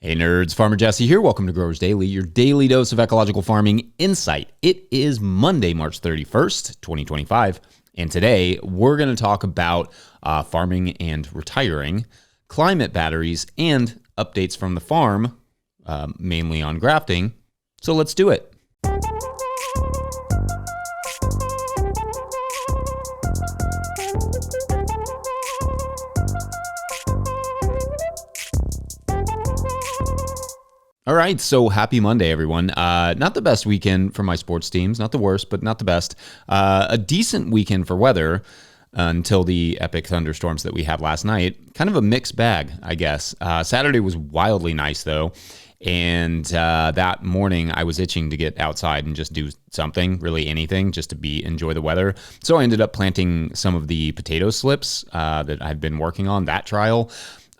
Hey nerds, Farmer Jesse here. Welcome to Growers Daily, your daily dose of ecological farming insight. It is Monday, March 31st, 2025, and today we're going to talk about farming and retiring, climate batteries, and updates from the farm, mainly on grafting. So let's do it. All right, so happy Monday, everyone. Not the best weekend for my sports teams, not the worst, but not the best. A decent weekend for weather until the epic thunderstorms that we had last night. Kind of a mixed bag, I guess. Saturday was wildly nice, though. And that morning, I was itching to get outside and just do something, really anything, just to enjoy the weather. So I ended up planting some of the potato slips that I've been working on, that trial.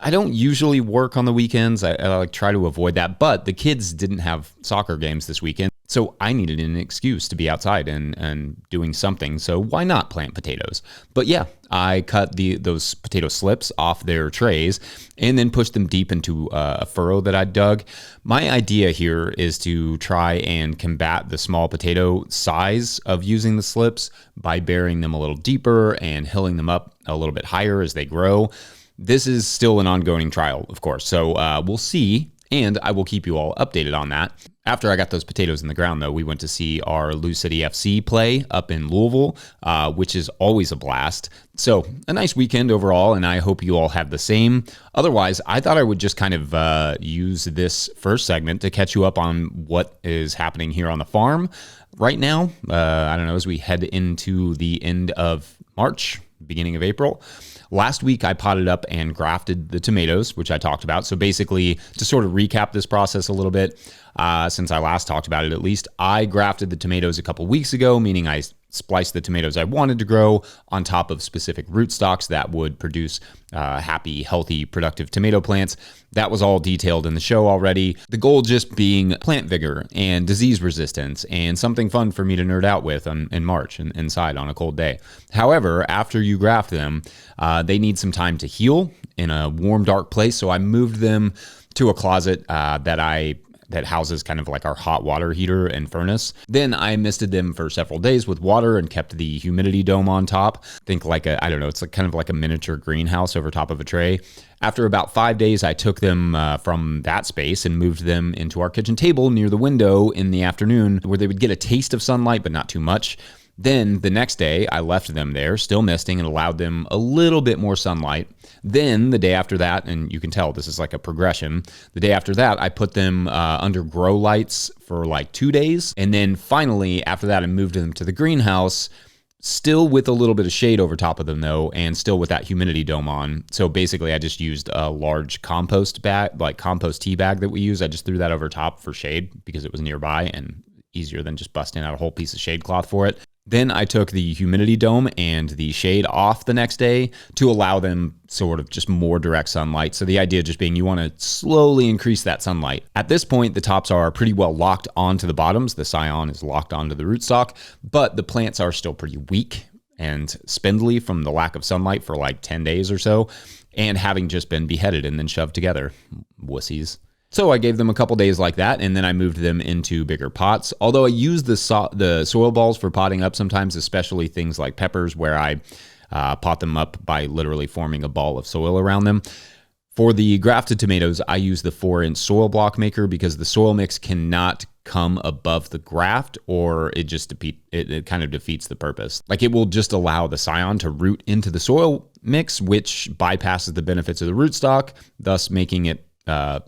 I don't usually work on the weekends. I try to avoid that, but the kids didn't have soccer games this weekend, so I needed an excuse to be outside and doing something, so why not plant potatoes? But yeah, I cut those potato slips off their trays and then pushed them deep into a furrow that I dug. My idea here is to try and combat the small potato size of using the slips by burying them a little deeper and hilling them up a little bit higher as they grow. This is still an ongoing trial, of course, so we'll see, and I will keep you all updated on that. After I got those potatoes in the ground, though, we went to see our Lou City FC play up in Louisville, which is always a blast. So a nice weekend overall, and I hope you all have the same. Otherwise, I thought I would just kind of use this first segment to catch you up on what is happening here on the farm right now. I don't know, as we head into the end of March, beginning of April. Last week, I potted up and grafted the tomatoes, which I talked about. So basically, to sort of recap this process a little bit, since I last talked about it at least, I grafted the tomatoes a couple weeks ago, meaning I spliced the tomatoes I wanted to grow on top of specific rootstocks that would produce happy, healthy, productive tomato plants. That was all detailed in the show already. The goal just being plant vigor and disease resistance and something fun for me to nerd out with in March and inside on a cold day. However, after you graft them, they need some time to heal in a warm, dark place. So I moved them to a closet that houses kind of like our hot water heater and furnace. Then I misted them for several days with water and kept the humidity dome on top. Think like it's like kind of like a miniature greenhouse over top of a tray. After about 5 days, I took them from that space and moved them into our kitchen table near the window in the afternoon where they would get a taste of sunlight, but not too much. Then the next day, I left them there, still misting, and allowed them a little bit more sunlight. Then the day after that, and you can tell this is like a progression, the day after that, I put them under grow lights for like 2 days. And then finally, after that, I moved them to the greenhouse, still with a little bit of shade over top of them though, and still with that humidity dome on. So basically, I just used a large compost bag, like compost tea bag that we use. I just threw that over top for shade because it was nearby and easier than just busting out a whole piece of shade cloth for it. Then I took the humidity dome and the shade off the next day to allow them sort of just more direct sunlight. So the idea just being you want to slowly increase that sunlight. At this point, the tops are pretty well locked onto the bottoms. The scion is locked onto the rootstock, but the plants are still pretty weak and spindly from the lack of sunlight for like 10 days or so, and having just been beheaded and then shoved together. Wussies. So I gave them a couple days like that, and then I moved them into bigger pots. Although I use the soil balls for potting up sometimes, especially things like peppers, where I pot them up by literally forming a ball of soil around them. For the grafted tomatoes, I use the 4-inch soil block maker because the soil mix cannot come above the graft, or it just it kind of defeats the purpose. Like it will just allow the scion to root into the soil mix, which bypasses the benefits of the rootstock, thus making it a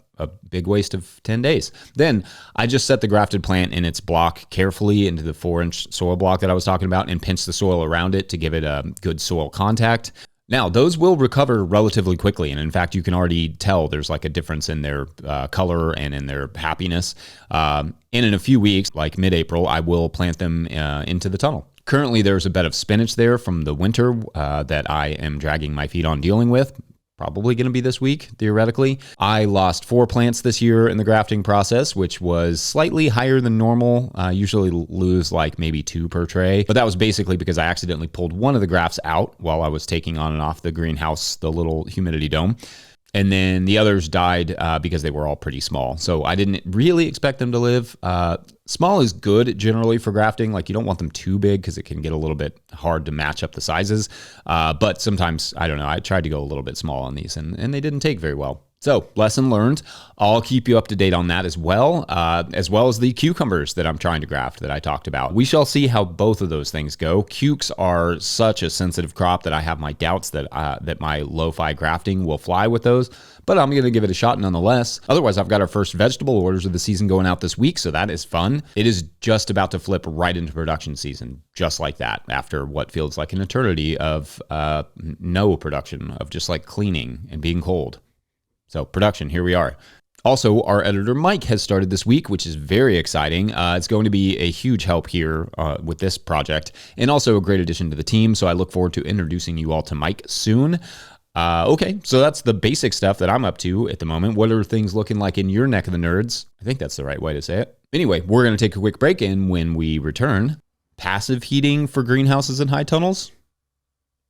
big waste of 10 days. Then I just set the grafted plant in its block carefully into the 4-inch soil block that I was talking about and pinched the soil around it to give it a good soil contact. Now, those will recover relatively quickly, and in fact, you can already tell there's like a difference in their color and in their happiness. And in a few weeks, like mid-April, I will plant them into the tunnel. Currently, there's a bed of spinach there from the winter that I am dragging my feet on dealing with. Probably going to be this week, theoretically. I lost 4 plants this year in the grafting process, which was slightly higher than normal. I usually lose like maybe 2 per tray, but that was basically because I accidentally pulled one of the grafts out while I was taking on and off the greenhouse, the little humidity dome. And then the others died because they were all pretty small. So I didn't really expect them to live. Small is good generally for grafting. Like you don't want them too big because it can get a little bit hard to match up the sizes. But sometimes, I don't know, I tried to go a little bit small on these and they didn't take very well. So lesson learned. I'll keep you up to date on that as well as the cucumbers that I'm trying to graft that I talked about. We shall see how both of those things go. Cukes are such a sensitive crop that I have my doubts that my lo-fi grafting will fly with those, but I'm going to give it a shot nonetheless. Otherwise, I've got our first vegetable orders of the season going out this week, so that is fun. It is just about to flip right into production season, just like that, after what feels like an eternity of no production, of just like cleaning and being cold. So production, here we are. Also, our editor Mike has started this week, which is very exciting. It's going to be a huge help here with this project and also a great addition to the team. So I look forward to introducing you all to Mike soon. Okay, so that's the basic stuff that I'm up to at the moment. What are things looking like in your neck of the nerds? I think that's the right way to say it. Anyway, we're going to take a quick break, and when we return, passive heating for greenhouses and high tunnels?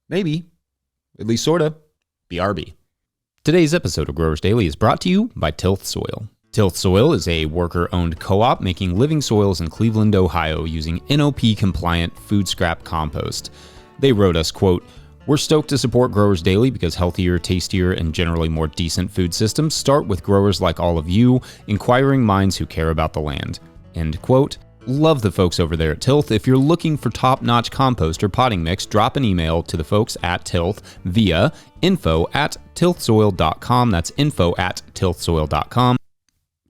Maybe. At least sort of. BRB. Today's episode of Growers Daily is brought to you by Tilth Soil. Tilth Soil is a worker-owned co-op making living soils in Cleveland, Ohio using NOP-compliant food scrap compost. They wrote us, quote, "We're stoked to support Growers Daily because healthier, tastier, and generally more decent food systems start with growers like all of you, inquiring minds who care about the land." End quote. Love the folks over there at Tilth. If you're looking for top-notch compost or potting mix, drop an email to the folks at Tilth via info@tilthsoil.com. That's info@tilthsoil.com.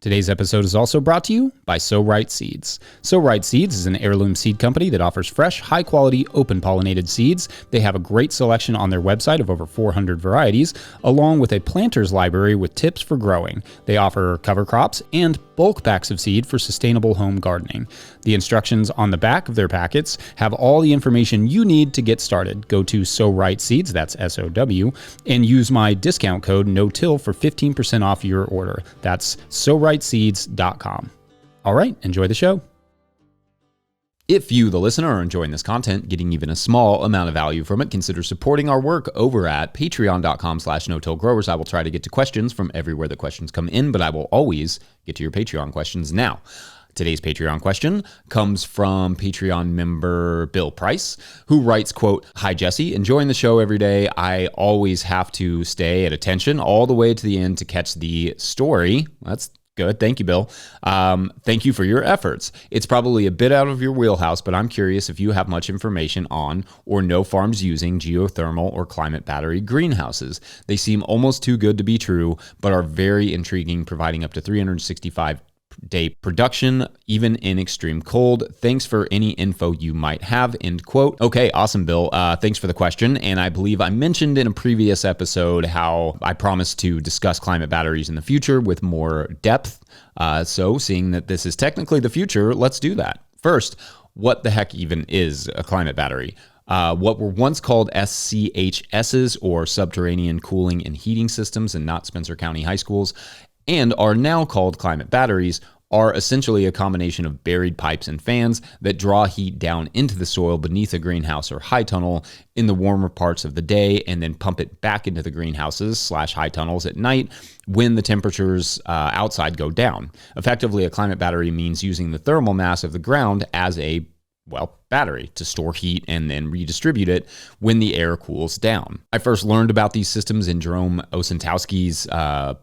Today's episode is also brought to you by So Right Seeds. So Right Seeds is an heirloom seed company that offers fresh, high-quality, open-pollinated seeds. They have a great selection on their website of over 400 varieties, along with a planter's library with tips for growing. They offer cover crops and bulk packs of seed for sustainable home gardening. The instructions on the back of their packets have all the information you need to get started. Go to So Right Seeds, that's SOW, and use my discount code NOTIL for 15% off your order. That's SoRightSeeds.com. All right, enjoy the show. If you, the listener, are enjoying this content, getting even a small amount of value from it, consider supporting our work over at patreon.com/no-till-growers. I will try to get to questions from everywhere the questions come in, but I will always get to your Patreon questions now. Today's Patreon question comes from Patreon member Bill Price, who writes, quote, "Hi, Jesse. Enjoying the show every day. I always have to stay at attention all the way to the end to catch the story." That's good. Thank you, Bill. Thank you for your efforts. It's probably a bit out of your wheelhouse, but I'm curious if you have much information on or know farms using geothermal or climate battery greenhouses. They seem almost too good to be true, but are very intriguing, providing up to 365-day production, even in extreme cold. Thanks for any info you might have, end quote. Okay, awesome, Bill. Thanks for the question. And I believe I mentioned in a previous episode how I promised to discuss climate batteries in the future with more depth. So seeing that this is technically the future, let's do that. First, what the heck even is a climate battery? What were once called SCHSs, or subterranean cooling and heating systems, and not Spencer County high schools, and are now called climate batteries, are essentially a combination of buried pipes and fans that draw heat down into the soil beneath a greenhouse or high tunnel in the warmer parts of the day and then pump it back into the greenhouses/high tunnels at night when the temperatures outside go down. Effectively, a climate battery means using the thermal mass of the ground as a battery to store heat and then redistribute it when the air cools down. I first learned about these systems in Jerome Osentowski's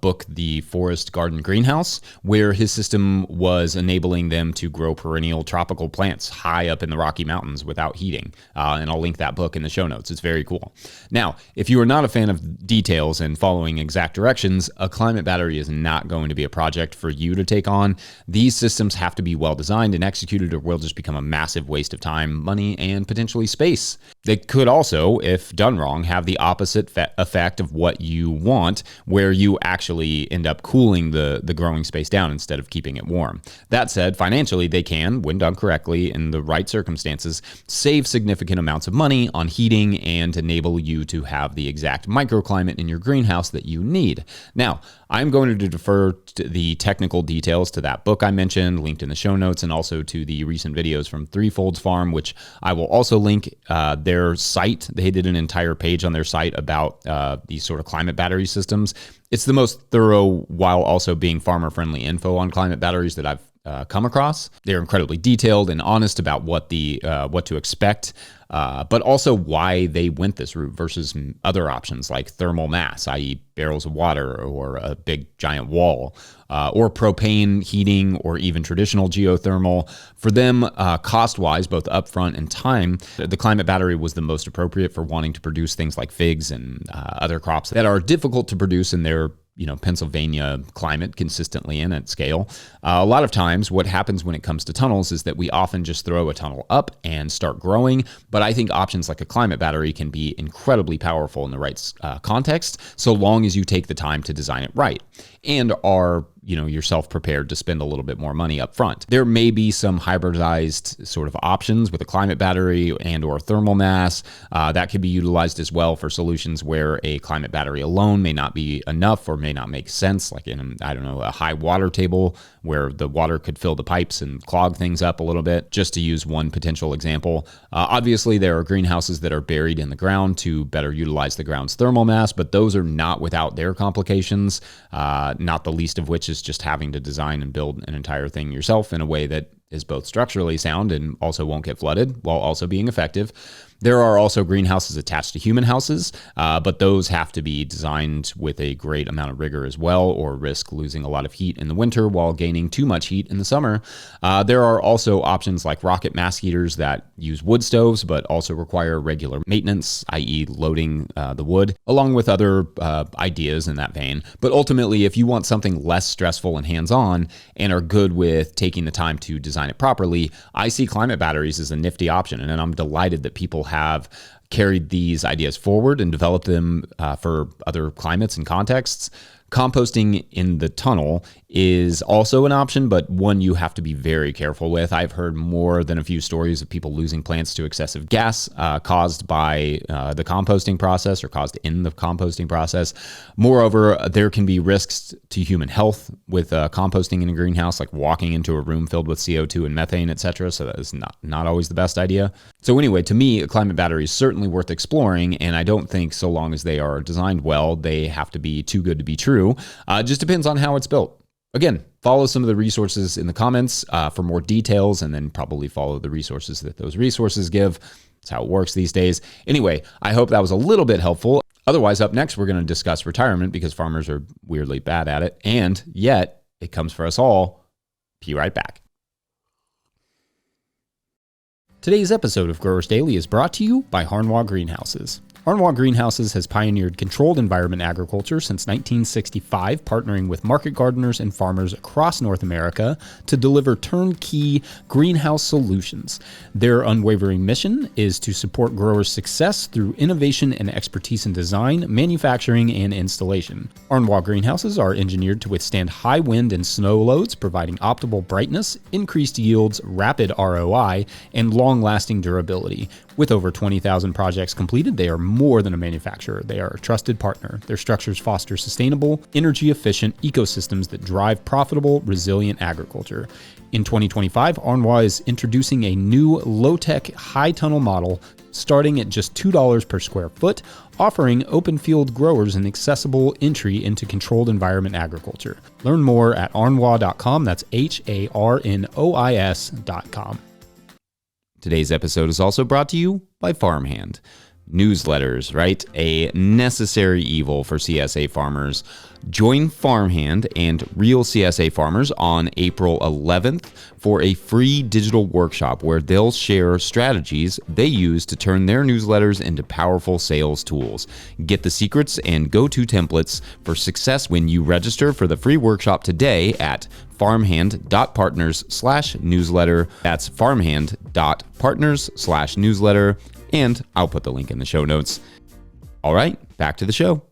book, The Forest Garden Greenhouse, where his system was enabling them to grow perennial tropical plants high up in the Rocky Mountains without heating. And I'll link that book in the show notes. It's very cool. Now, if you are not a fan of details and following exact directions, a climate battery is not going to be a project for you to take on. These systems have to be well designed and executed, or will just become a massive waste of time, money, and potentially space. They could also, if done wrong, have the opposite effect of what you want, where you actually end up cooling the growing space down instead of keeping it warm. That said, financially, they can, when done correctly in the right circumstances, save significant amounts of money on heating and enable you to have the exact microclimate in your greenhouse that you need. Now, I'm going to defer to the technical details to that book I mentioned, linked in the show notes, and also to the recent videos from Threefold's Farm, Farm, which I will also link their site. They did an entire page on their site about these sort of climate battery systems. It's the most thorough while also being farmer-friendly info on climate batteries that I've come across. They're incredibly detailed and honest about what to expect, but also why they went this route versus other options like thermal mass, i.e. barrels of water or a big giant wall, or propane heating, or even traditional geothermal. For them, cost-wise, both upfront and time, the climate battery was the most appropriate for wanting to produce things like figs and other crops that are difficult to produce in their Pennsylvania climate consistently and at scale. A lot of times what happens when it comes to tunnels is that we often just throw a tunnel up and start growing. But I think options like a climate battery can be incredibly powerful in the right context, so long as you take the time to design it right and are yourself prepared to spend a little bit more money up front. There may be some hybridized sort of options with a climate battery and or thermal mass that could be utilized as well for solutions where a climate battery alone may not be enough or may not make sense, like in, a high water table where the water could fill the pipes and clog things up a little bit, just to use one potential example. Obviously, there are greenhouses that are buried in the ground to better utilize the ground's thermal mass, but those are not without their complications, not the least of which is just having to design and build an entire thing yourself in a way that is both structurally sound and also won't get flooded while also being effective. There are also greenhouses attached to human houses, but those have to be designed with a great amount of rigor as well, or risk losing a lot of heat in the winter while gaining too much heat in the summer. There are also options like rocket mass heaters that use wood stoves, but also require regular maintenance, i.e. loading the wood, along with other ideas in that vein. But ultimately, if you want something less stressful and hands-on and are good with taking the time to design it properly, I see climate batteries as a nifty option, and I'm delighted that people have carried these ideas forward and developed them for other climates and contexts. Composting in the tunnel is also an option, but one you have to be very careful with. I've heard more than a few stories of people losing plants to excessive gas caused by the composting process or caused in the composting process. Moreover, there can be risks to human health with composting in a greenhouse, like walking into a room filled with CO2 and methane, etc. So that is not always the best idea. So anyway, to me, a climate battery is certainly worth exploring, and I don't think so long as they are designed well, they have to be too good to be true. It just depends on how it's built. Again, follow some of the resources in the comments for more details, and then probably follow the resources that those resources give. That's how it works these days. Anyway, I hope that was a little bit helpful. Otherwise, up next, we're going to discuss retirement because farmers are weirdly bad at it, and yet it comes for us all. Be right back. Today's episode of Growers Daily is brought to you by Harnwah Greenhouses. Harnwah Greenhouses has pioneered controlled environment agriculture since 1965, partnering with market gardeners and farmers across North America to deliver turnkey greenhouse solutions. Their unwavering mission is to support growers' success through innovation and expertise in design, manufacturing, and installation. Harnwah Greenhouses are engineered to withstand high wind and snow loads, providing optimal brightness, increased yields, rapid ROI, and long-lasting durability. With over 20,000 projects completed, they are more than a manufacturer. They are a trusted partner. Their structures foster sustainable, energy-efficient ecosystems that drive profitable, resilient agriculture. In 2025, Harnwah is introducing a new low-tech, high-tunnel model starting at just $2 per square foot, offering open field growers an accessible entry into controlled environment agriculture. Learn more at harnwah.com. That's HARNOIS.com. Today's episode is also brought to you by Farmhand. Newsletters, right? A necessary evil for CSA farmers. Join Farmhand and real CSA farmers on April 11th for a free digital workshop where they'll share strategies they use to turn their newsletters into powerful sales tools. Get the secrets and go-to templates for success when you register for the free workshop today at farmhand.partners/newsletter. That's farmhand.partners/newsletter. And I'll put the link in the show notes. All right, back to the show.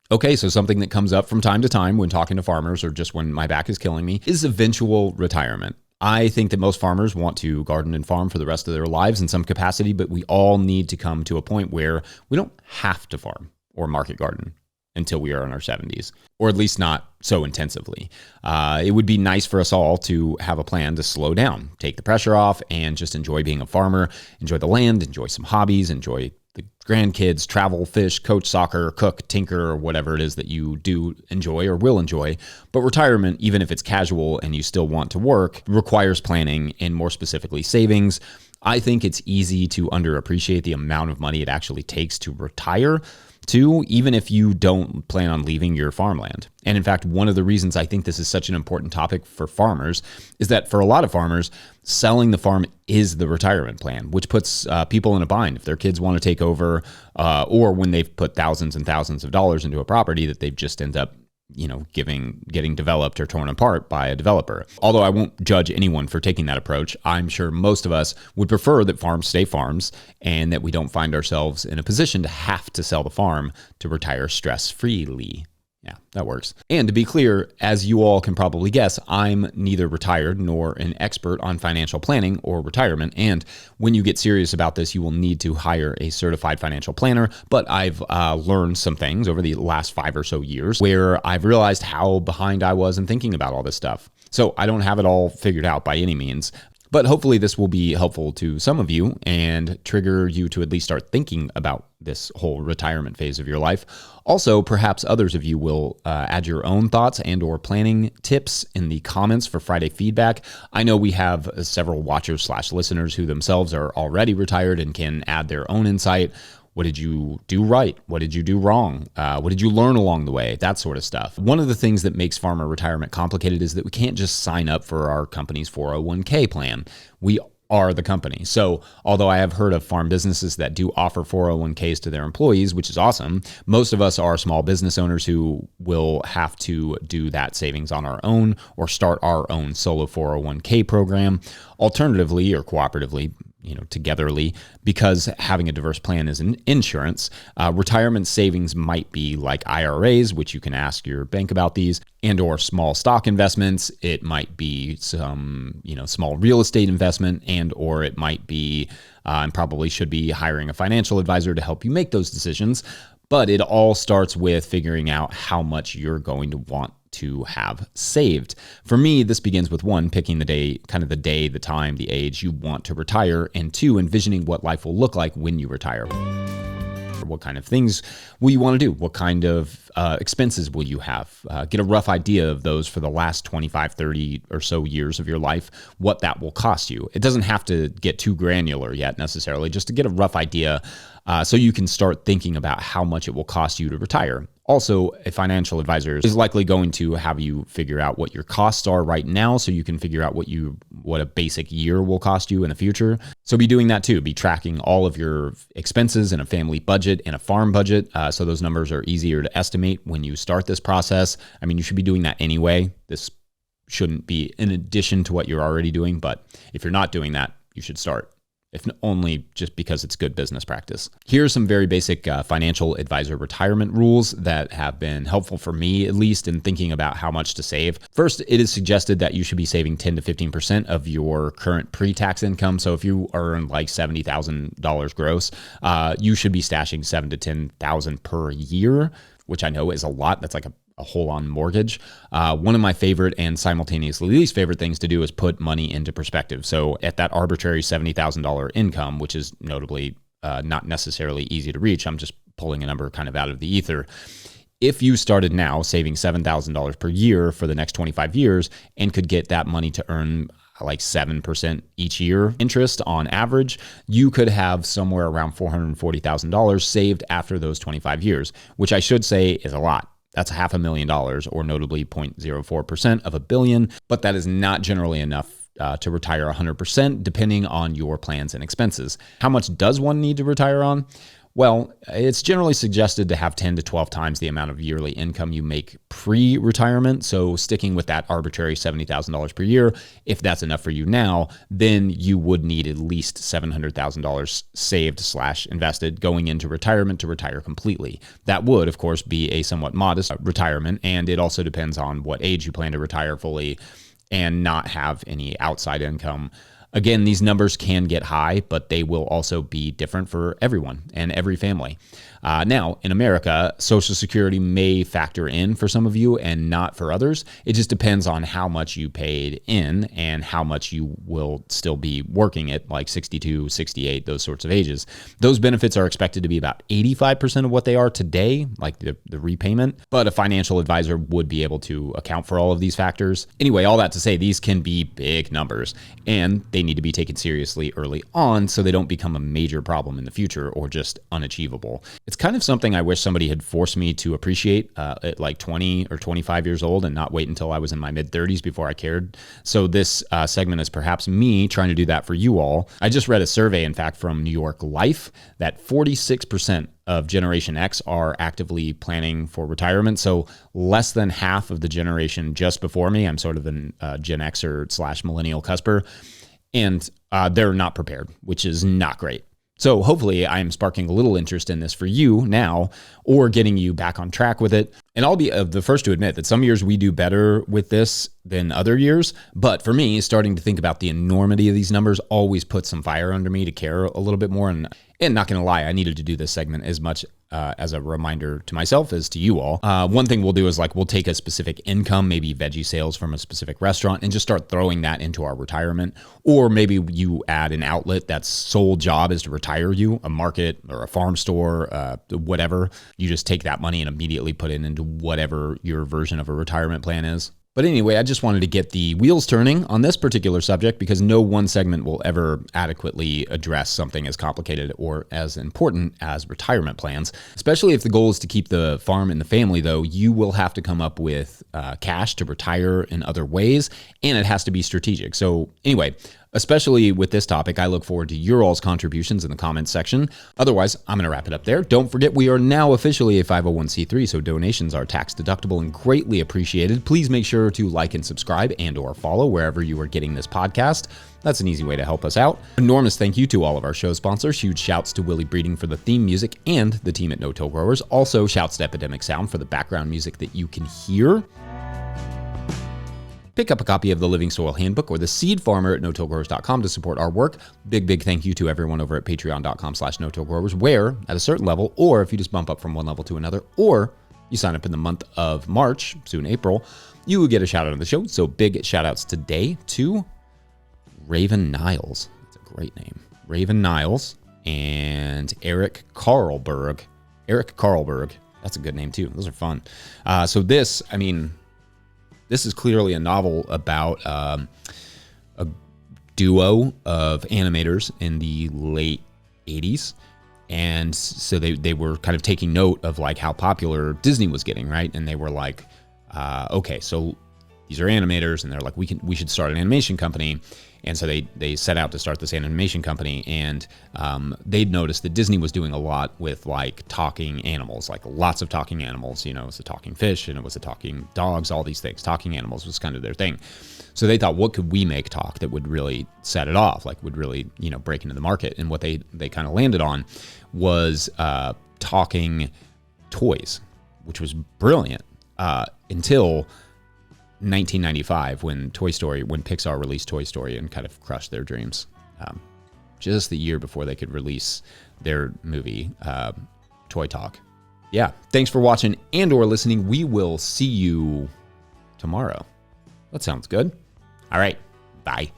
Okay, so something that comes up from time to time when talking to farmers or just when my back is killing me is eventual retirement. I think that most farmers want to garden and farm for the rest of their lives in some capacity, but we all need to come to a point where we don't have to farm or market garden. until we are in our 70s, or at least not so intensively. It would be nice for us all to have a plan to slow down, take the pressure off, and just enjoy being a farmer, enjoy the land, enjoy some hobbies, enjoy the grandkids, travel, fish, coach soccer, cook, tinker, or whatever it is that you do enjoy or will enjoy. But retirement, even if it's casual and you still want to work, requires planning and more specifically savings. I think it's easy to underappreciate the amount of money it actually takes to retire too, even if you don't plan on leaving your farmland. And in fact, one of the reasons I think this is such an important topic for farmers is that for a lot of farmers, selling the farm is the retirement plan, which puts people in a bind if their kids want to take over, or when they've put thousands and thousands of dollars into a property that they've just end up getting developed or torn apart by a developer. Although I won't judge anyone for taking that approach, I'm sure most of us would prefer that farms stay farms and that we don't find ourselves in a position to have to sell the farm to retire stress-freely. Yeah, that works. And to be clear, as you all can probably guess, I'm neither retired nor an expert on financial planning or retirement. And when you get serious about this, you will need to hire a certified financial planner. But I've learned some things over the last 5 or so years where I've realized how behind I was in thinking about all this stuff. So I don't have it all figured out by any means. But hopefully this will be helpful to some of you and trigger you to at least start thinking about this whole retirement phase of your life. Also, perhaps others of you will add your own thoughts and or planning tips in the comments for Friday feedback. I know we have several watchers/listeners who themselves are already retired and can add their own insight. What did you do right? What did you do wrong? What did you learn along the way? That sort of stuff. One of the things that makes farmer retirement complicated is that we can't just sign up for our company's 401k plan. We are the company. So although I have heard of farm businesses that do offer 401ks to their employees, which is awesome, most of us are small business owners who will have to do that savings on our own or start our own solo 401k program. Alternatively or cooperatively, togetherly, because having a diverse plan is an insurance. Retirement savings might be like IRAs, which you can ask your bank about these, and or small stock investments. It might be some, small real estate investment, and or it might be, and probably should be hiring a financial advisor to help you make those decisions. But it all starts with figuring out how much you're going to want to have saved. For me, this begins with 1, picking the day, the time, the age you want to retire, and 2, envisioning what life will look like when you retire. What kind of things will you want to do? What kind of expenses will you have? Get a rough idea of those for the last 25, 30 or so years of your life, what that will cost you. It doesn't have to get too granular yet necessarily, just to get a rough idea so you can start thinking about how much it will cost you to retire. Also, a financial advisor is likely going to have you figure out what your costs are right now so you can figure out what a basic year will cost you in the future. So be doing that too. Be tracking all of your expenses in a family budget and a farm budget so those numbers are easier to estimate when you start this process. I mean, you should be doing that anyway. This shouldn't be in addition to what you're already doing, but if you're not doing that, you should start. If only just because it's good business practice. Here are some very basic financial advisor retirement rules that have been helpful for me, at least in thinking about how much to save. First, it is suggested that you should be saving 10 to 15% of your current pre-tax income. So if you earn like $70,000 gross, you should be stashing $7,000 to $10,000 per year, which I know is a lot. That's like a whole-on mortgage. One of my favorite and simultaneously least favorite things to do is put money into perspective. So at that arbitrary $70,000 income, which is notably not necessarily easy to reach, I'm just pulling a number kind of out of the ether. If you started now saving $7,000 per year for the next 25 years and could get that money to earn like 7% each year interest on average, you could have somewhere around $440,000 saved after those 25 years, which I should say is a lot. That's $500,000 or notably 0.04% of a billion, but that is not generally enough to retire 100% depending on your plans and expenses. How much does one need to retire on? Well, it's generally suggested to have 10 to 12 times the amount of yearly income you make pre-retirement. So sticking with that arbitrary $70,000 per year, if that's enough for you now, then you would need at least $700,000 saved/invested going into retirement to retire completely. That would, of course, be a somewhat modest retirement, and it also depends on what age you plan to retire fully and not have any outside income. Again, these numbers can get high, but they will also be different for everyone and every family. Now, in America, Social Security may factor in for some of you and not for others. It just depends on how much you paid in and how much you will still be working at like 62, 68, those sorts of ages. Those benefits are expected to be about 85% of what they are today, like the repayment, but a financial advisor would be able to account for all of these factors. Anyway, all that to say, these can be big numbers and they need to be taken seriously early on so they don't become a major problem in the future or just unachievable. It's kind of something I wish somebody had forced me to appreciate at like 20 or 25 years old and not wait until I was in my mid-30s before I cared. So this segment is perhaps me trying to do that for you all. I just read a survey, in fact, from New York Life that 46% of Generation X are actively planning for retirement. So less than half of the generation just before me. I'm sort of an Gen Xer / millennial cusper. And they're not prepared, which is not great. So hopefully I am sparking a little interest in this for you now or getting you back on track with it. And I'll be the first to admit that some years we do better with this than other years. But for me, starting to think about the enormity of these numbers always puts some fire under me to care a little bit more. And not going to lie, I needed to do this segment as much as a reminder to myself as to you all. One thing we'll do is we'll take a specific income, maybe veggie sales from a specific restaurant, and just start throwing that into our retirement. Or maybe you add an outlet that's sole job is to retire you, a market or a farm store, whatever. You just take that money and immediately put it into whatever your version of a retirement plan is. But anyway, I just wanted to get the wheels turning on this particular subject because no one segment will ever adequately address something as complicated or as important as retirement plans. Especially if the goal is to keep the farm in the family, though, you will have to come up with cash to retire in other ways, and it has to be strategic. So anyway, especially with this topic, I look forward to your all's contributions in the comments section. Otherwise, I'm going to wrap it up there. Don't forget, we are now officially a 501c3, so donations are tax deductible and greatly appreciated. Please make sure to like and subscribe and or follow wherever you are getting this podcast. That's an easy way to help us out. Enormous thank you to all of our show sponsors. Huge shouts to Willie Breeding for the theme music and the team at No-Till Growers. Also, shouts to Epidemic Sound for the background music that you can hear. Pick up a copy of the Living Soil Handbook or the Seed Farmer at no-tillgrowers.com to support our work. Big thank you to everyone over at patreon.com/no-tillgrowers, where at a certain level, or if you just bump up from one level to another, or you sign up in the month of March, soon April, you will get a shout out on the show. So big shout outs today to Raven Niles. That's a great name. Raven Niles and Eric Carlberg. That's a good name too. Those are fun. So this is clearly a novel about a duo of animators in the late 80s. And so they were kind of taking note of how popular Disney was getting, right? And they were like, okay, so these are animators, and they're like, we should start an animation company. And so they set out to start this animation company, and they'd noticed that Disney was doing a lot with talking animals, lots of talking animals. It was a talking fish and it was a talking dogs, all these things. Talking animals was kind of their thing. So they thought, what could we make talk that would really set it off, would really, break into the market? And what they kind of landed on was talking toys, which was brilliant until 1995 when Pixar released Toy Story and kind of crushed their dreams. Just the year before they could release their movie, Toy Talk. Yeah, thanks for watching and or listening. We will see you tomorrow. That sounds good. All right, bye.